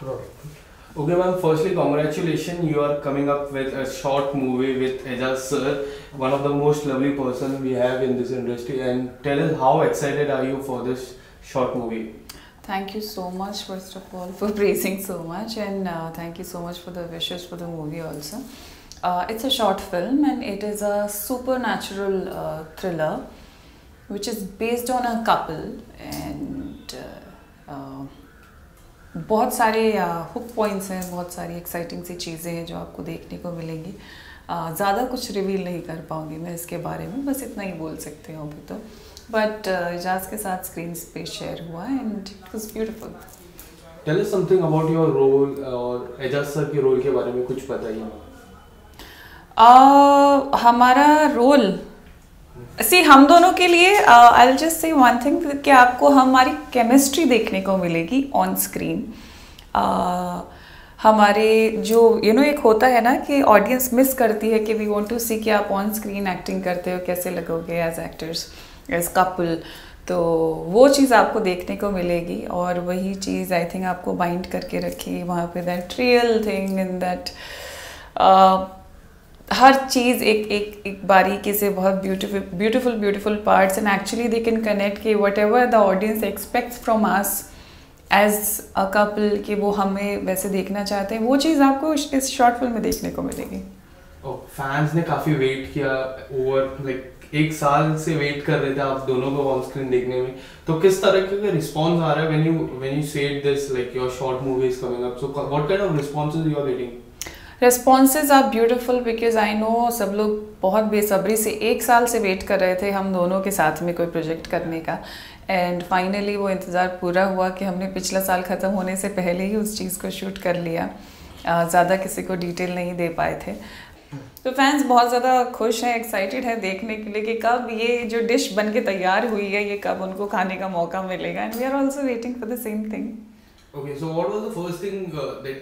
Okay, ma'am. Firstly, congratulations. You are coming up with a short movie with Ejaz sir, one of the most lovely person we have in this industry. And tell us how excited are you for this short movie? Thank you so much, first of all, for praising so much, and thank you so much for the wishes for the movie also. It's a short film, and it is a supernatural thriller, which is based on a couple, and बहुत सारे hook points हैं, बहुत सारी exciting सी चीज़ें हैं जो आपको देखने को मिलेंगी. ज़्यादा कुछ रिवील नहीं कर पाऊँगी मैं इसके बारे में, बस इतना ही बोल सकती हूँ अभी तो. बट एजाज के साथ स्क्रीन पे शेयर हुआ and it was beautiful. Tell us something about your role और एजाज सर के रोल के बारे में कुछ बताइए. हमारा रोल हम दोनों के लिए I will just say one thing कि आपको हमारी केमिस्ट्री देखने को मिलेगी ऑन स्क्रीन. हमारे जो एक होता है ना कि ऑडियंस मिस करती है कि वी वांट टू सी कि आप ऑन स्क्रीन एक्टिंग करते हो, कैसे लगोगे एज एक्टर्स, एज कपल. तो वो चीज़ आपको देखने को मिलेगी और वही चीज़ आई थिंक आपको बाइंड करके रखी वहाँ पे, that real thing in that हर चीज़ एक बारीकी से बहुत beautiful parts, and actually they can connect कि whatever the audience expects from us as a couple कि वो हमें वैसे देखना चाहते हैं, वो चीज़ आपको इस शॉर्ट फिल्म में देखने को मिलेगी. फैंस ने काफ़ी वेट किया, ओवर लाइक 1 साल से वेट कर रहे थे आप दोनों को ऑन स्क्रीन देखने में. तो किस तरह का रिस्पॉन्स आ रहा है when you said this like your short movie is coming up, so what kind of responses you are getting? Responses are beautiful because I know सब लोग बहुत बेसब्री से 1 साल से वेट कर रहे थे हम दोनों के साथ में कोई प्रोजेक्ट करने का, एंड फाइनली वो इंतज़ार पूरा हुआ कि हमने पिछला साल ख़त्म होने से पहले ही उस चीज़ को शूट कर लिया. ज़्यादा किसी को डिटेल नहीं दे पाए थे. तो फैंस बहुत ज़्यादा खुश हैं, एक्साइटेड है देखने के लिए कि कब ये जो डिश बन के तैयार हुई है ये कब उनको खाने का मौका मिलेगा, and we are also waiting for the same thing. Okay, so what was the first thing that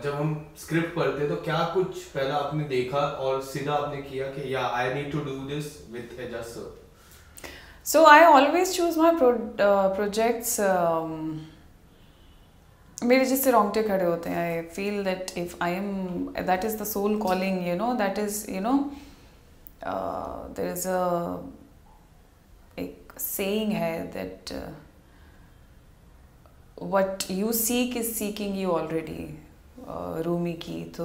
जब हम स्क्रिप्ट पढ़ते तो क्या कुछ पहला आपने देखा और सीधा आपने किया कि या I need to do this with Ejaz sir? So I always choose my projects. मेरे जिससे रोंगटे खड़े होते हैं. I feel that if I am that is the soul calling, that is there is एक सेइंग है that what you seek is seeking you already, Rumi की. तो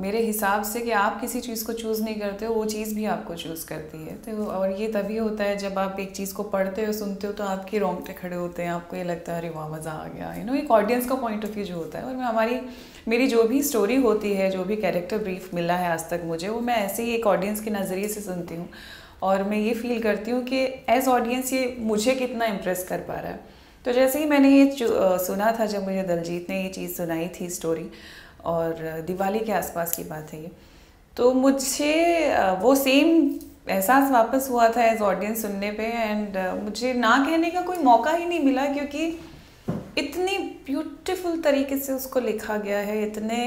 मेरे हिसाब से कि आप किसी चीज़ को चूज़ नहीं करते हो, वो चीज़ भी आपको चूज़ करती है. तो और ये तभी होता है जब आप एक चीज़ को पढ़ते हो, सुनते हो, तो आपके रोंगटे खड़े होते हैं, आपको ये लगता है अरे वाह मज़ा आ गया. एक ऑडियंस का पॉइंट ऑफ व्यू जो होता है, और मेरी जो भी स्टोरी होती है, जो भी कैरेक्टर ब्रीफ मिला है आज तक मुझे, वो मैं ऐसे ही एक ऑडियंस के नज़रिए से सुनती हूँ और मैं ये फील करती हूँ कि एज ऑडियंस ये मुझे कितना इम्प्रेस कर पा रहा है. तो जैसे ही मैंने ये सुना था, जब मुझे दलजीत ने ये चीज़ सुनाई थी स्टोरी, और दिवाली के आसपास की बात है ये, तो मुझे वो सेम एहसास वापस हुआ था एज ऑडियंस सुनने पे, एंड मुझे ना कहने का कोई मौका ही नहीं मिला क्योंकि इतनी ब्यूटीफुल तरीके से उसको लिखा गया है, इतने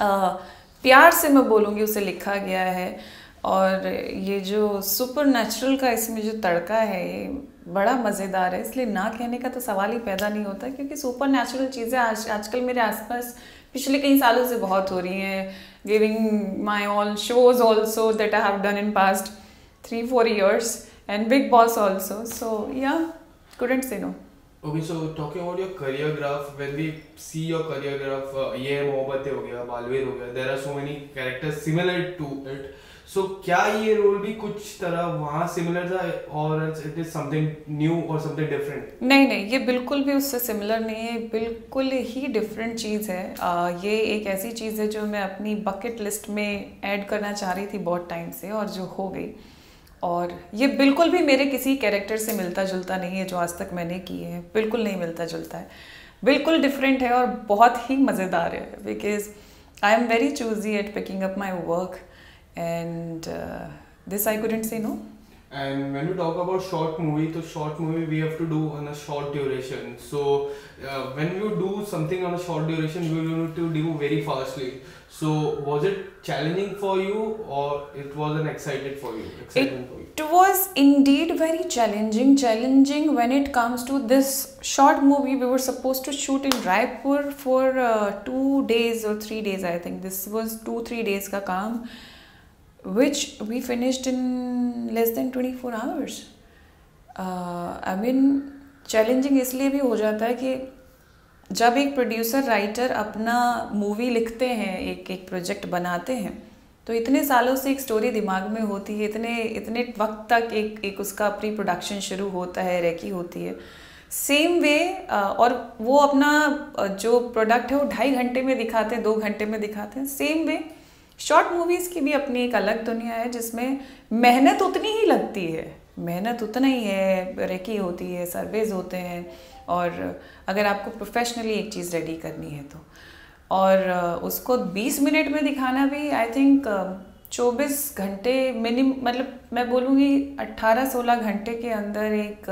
प्यार से मैं बोलूँगी उसे लिखा गया है. और ये जो सुपर नेचुरल का इसमें जो तड़का है ये बड़ा मज़ेदार है, इसलिए ना कहने का तो सवाल ही पैदा नहीं होता क्योंकि सुपर नेचुरल चीज़ें आजकल मेरे आसपास पिछले कई सालों से बहुत हो रही हैं. Giving my all shows also that I have done in past 3-4 years and Big Boss also, so yeah, couldn't say no. Okay, so talking about your career graph, when we see your career graph, ये मोहब्बतें हो गया, बालवीर हो गया, there are so many characters similar to it. So क्या ये role भी कुछ तरह वहाँ सिमिलर था और इट इज समथिंग न्यू और समथिंग डिफरेंट? नहीं, ये बिल्कुल भी उससे सिमिलर नहीं है, बिल्कुल ही डिफरेंट चीज़ है. ये एक ऐसी चीज़ है जो मैं अपनी बकेट लिस्ट में ऐड करना चाह रही थी बहुत टाइम से, और जो हो गई. और ये बिल्कुल भी मेरे किसी कैरेक्टर से मिलता जुलता नहीं है जो आज तक मैंने किए हैं, बिल्कुल नहीं मिलता जुलता है, बिल्कुल डिफरेंट है और बहुत ही मज़ेदार है. Because I am very choosy at picking up my work, and this I couldn't say no. And when we talk about short movie, तो short movie we have to do on a short duration. So when you do something on a short duration, you need to do very fastly. So was it challenging for you, or it was an exciting for you? It was indeed very challenging. Challenging when it comes to this short movie. We were supposed to shoot in Raipur for 2 days or 3 days. I think this was 2-3 days का काम, which we finished in less than 24 hours. I mean, challenging इसलिए भी हो जाता है कि जब एक प्रोड्यूसर राइटर अपना मूवी लिखते हैं, एक प्रोजेक्ट बनाते हैं, तो इतने सालों से एक स्टोरी दिमाग में होती है, इतने वक्त तक एक उसका प्री प्रोडक्शन शुरू होता है, रेकी होती है. सेम वे और वो अपना जो प्रोडक्ट है वो 2.5 घंटे में दिखाते हैं, 2 घंटे में दिखाते हैं. सेम वे शॉर्ट मूवीज़ की भी अपनी एक अलग दुनिया है जिसमें मेहनत उतनी ही लगती है, मेहनत उतना ही है, रेकी होती है, सर्वेज होते हैं, और अगर आपको प्रोफेशनली एक चीज़ रेडी करनी है तो, और उसको 20 मिनट में दिखाना भी आई थिंक 24 घंटे मतलब मैं बोलूँगी 18-16 घंटे के अंदर एक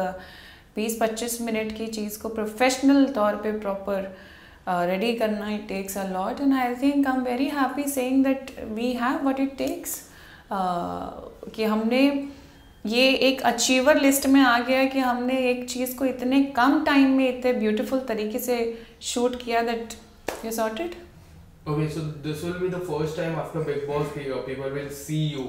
20-25 मिनट की चीज़ को प्रोफेशनल तौर पे प्रॉपर ready करना, it takes a lot, and I think I'm very happy saying that we have what it takes. कि हमने ये एक अचीवर लिस्ट में आ गया कि हमने एक चीज़ को इतने कम टाइम में इतने ब्यूटीफुल तरीके से शूट किया that you sorted. Okay, so this will be the first time after Big Boss people will see you,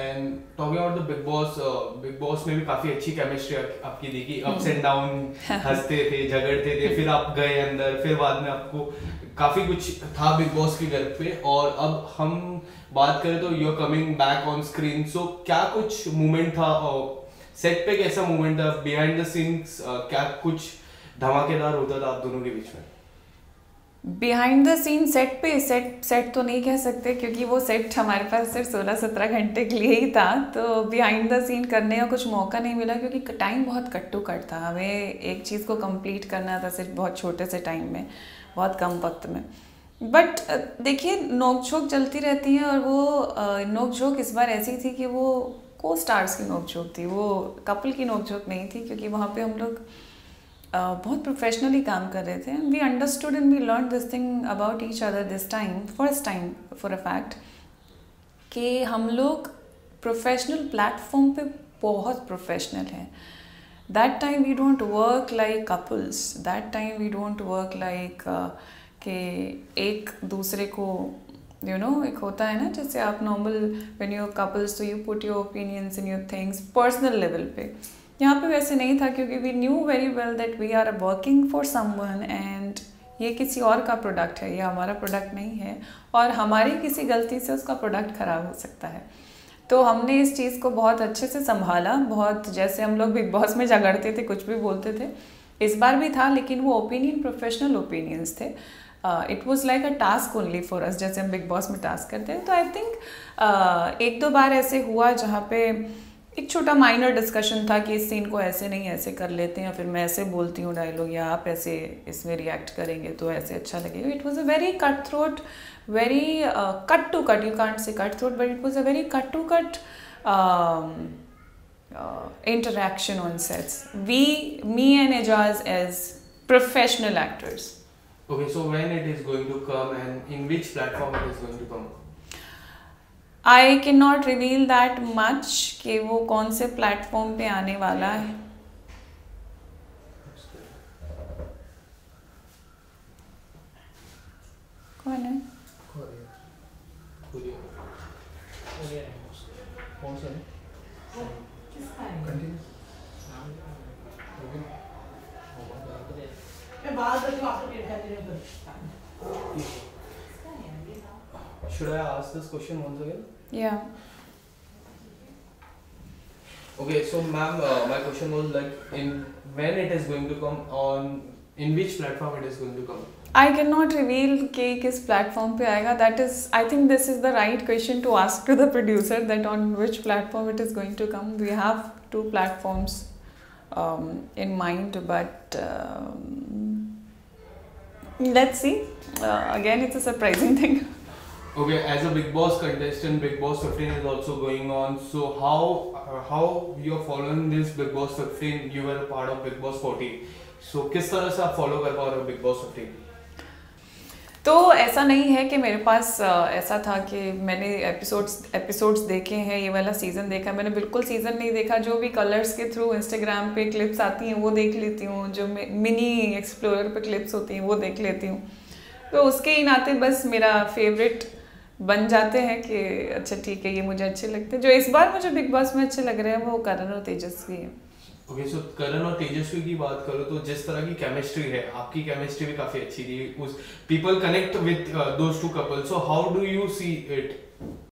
and talking about the Big Boss में भी काफी अच्छी केमिस्ट्री आपकी देखी, अप्स एंड डाउन, हंसते थे, झगड़ते थे, फिर आप गए अंदर, फिर बाद में आपको काफी कुछ था Big Boss के घर पे, और अब हम बात करें तो you are coming back on screen. So क्या कुछ मोमेंट था सेट पे, कैसा मोमेंट था बिहाइंड द सीन्स, क्या कुछ धमाकेदार होता था आप दोनों के बीच में? बिहाइंड द सीन सेट पे, सेट तो नहीं कह सकते क्योंकि वो सेट हमारे पास सिर्फ 16-17 घंटे के लिए ही था, तो बिहाइंड द सीन करने का कुछ मौका नहीं मिला क्योंकि टाइम बहुत कट टू कट था. हमें एक चीज़ को कंप्लीट करना था सिर्फ बहुत छोटे से टाइम में, बहुत कम वक्त में. बट देखिए, नोक झोंक चलती रहती है, और वो नोक झोंक इस बार ऐसी थी कि वो को स्टार्स की नोक झोंक थी, वो कपल की नोक झोंक नहीं थी, क्योंकि वहाँ पे हम लोग बहुत प्रोफेशनली काम कर रहे थे. We understood and we learn this thing about each other this time, first time for a fact, कि हम लोग प्रोफेशनल प्लेटफॉर्म पे बहुत प्रोफेशनल हैं. That time we don't work like couples, that time we don't work like कि एक दूसरे को एक होता है ना, जैसे आप नॉर्मल व्हेन यू कपल्स तो you put your opinions in your things personal level पे. यहाँ पे वैसे नहीं था क्योंकि we knew very well that we are working for someone, and ये किसी और का प्रोडक्ट है, ये हमारा प्रोडक्ट नहीं है, और हमारी किसी गलती से उसका प्रोडक्ट ख़राब हो सकता है. तो हमने इस चीज़ को बहुत अच्छे से संभाला. बहुत जैसे हम लोग बिग बॉस में झगड़ते थे, कुछ भी बोलते थे, इस बार भी था, लेकिन वो ओपिनियन प्रोफेशनल ओपिनियंस थे. It was like a task only for us, जैसे हम बिग बॉस में टास्क करते हैं. तो आई थिंक 1-2 बार ऐसे हुआ जहाँ पे एक छोटा माइनर डिस्कशन था कि इस सीन को ऐसे नहीं ऐसे कर लेते हैं, या फिर मैं ऐसे बोलती हूँ डायलॉग, या आप ऐसे इसमें रिएक्ट करेंगे तो ऐसे अच्छा लगेगा. It was a very cut throat, very cut to cut, you can't say cut throat, but it was a very cut to cut interaction on sets. Me and Ejaz as professional actors. Okay, so when it is going to come and in which platform it is going to come? I cannot reveal that much कि वो कौन से platform पे आने वाला है. कौन है? कौन सा है? Should I ask this question once again? Yeah. Okay, so ma'am, my question was like, when it is going to come on, in which platform it is going to come? I cannot reveal कि किस platform पे आएगा. That is, I think this is the right question to ask to the producer, that on which platform it is going to come. We have 2 platforms in mind, but let's see. Again, it's a surprising thing. Okay, as a Big Boss contestant, Big Boss 15 is also going on. So how you're following this Big Boss 15? You were a part of Big Boss 14. So किस तरह से आप follow कर पा रहे हो Big Boss 15? तो ऐसा नहीं है कि मेरे पास ऐसा था कि मैंने एपिसोड्स देखे हैं, ये वाला सीज़न देखा। मैंने बिल्कुल सीज़न नहीं देखा। जो भी कलर्स के थ्रू इंस्टाग्राम पे क्लिप्स आती हैं वो देख लेती हूँ, जो मिनी एक्सप्लोरर पे क्लिप्स होती हैं वो देख लेती हूँ। तो उसके ही नाते बस मेरा फेवरेट बन जाते हैं कि अच्छा ठीक है ये मुझे अच्छे लगते हैं। जो इस बार मुझे बिग बॉस में अच्छे लग रहे हैं वो करण और तेजस्वी है। ओके, सो करण और तेजस्वी की बात करो तो जिस तरह की केमिस्ट्री है, आपकी केमिस्ट्री भी काफी अच्छी थी। उस people connect with those two couple, so how do you see it?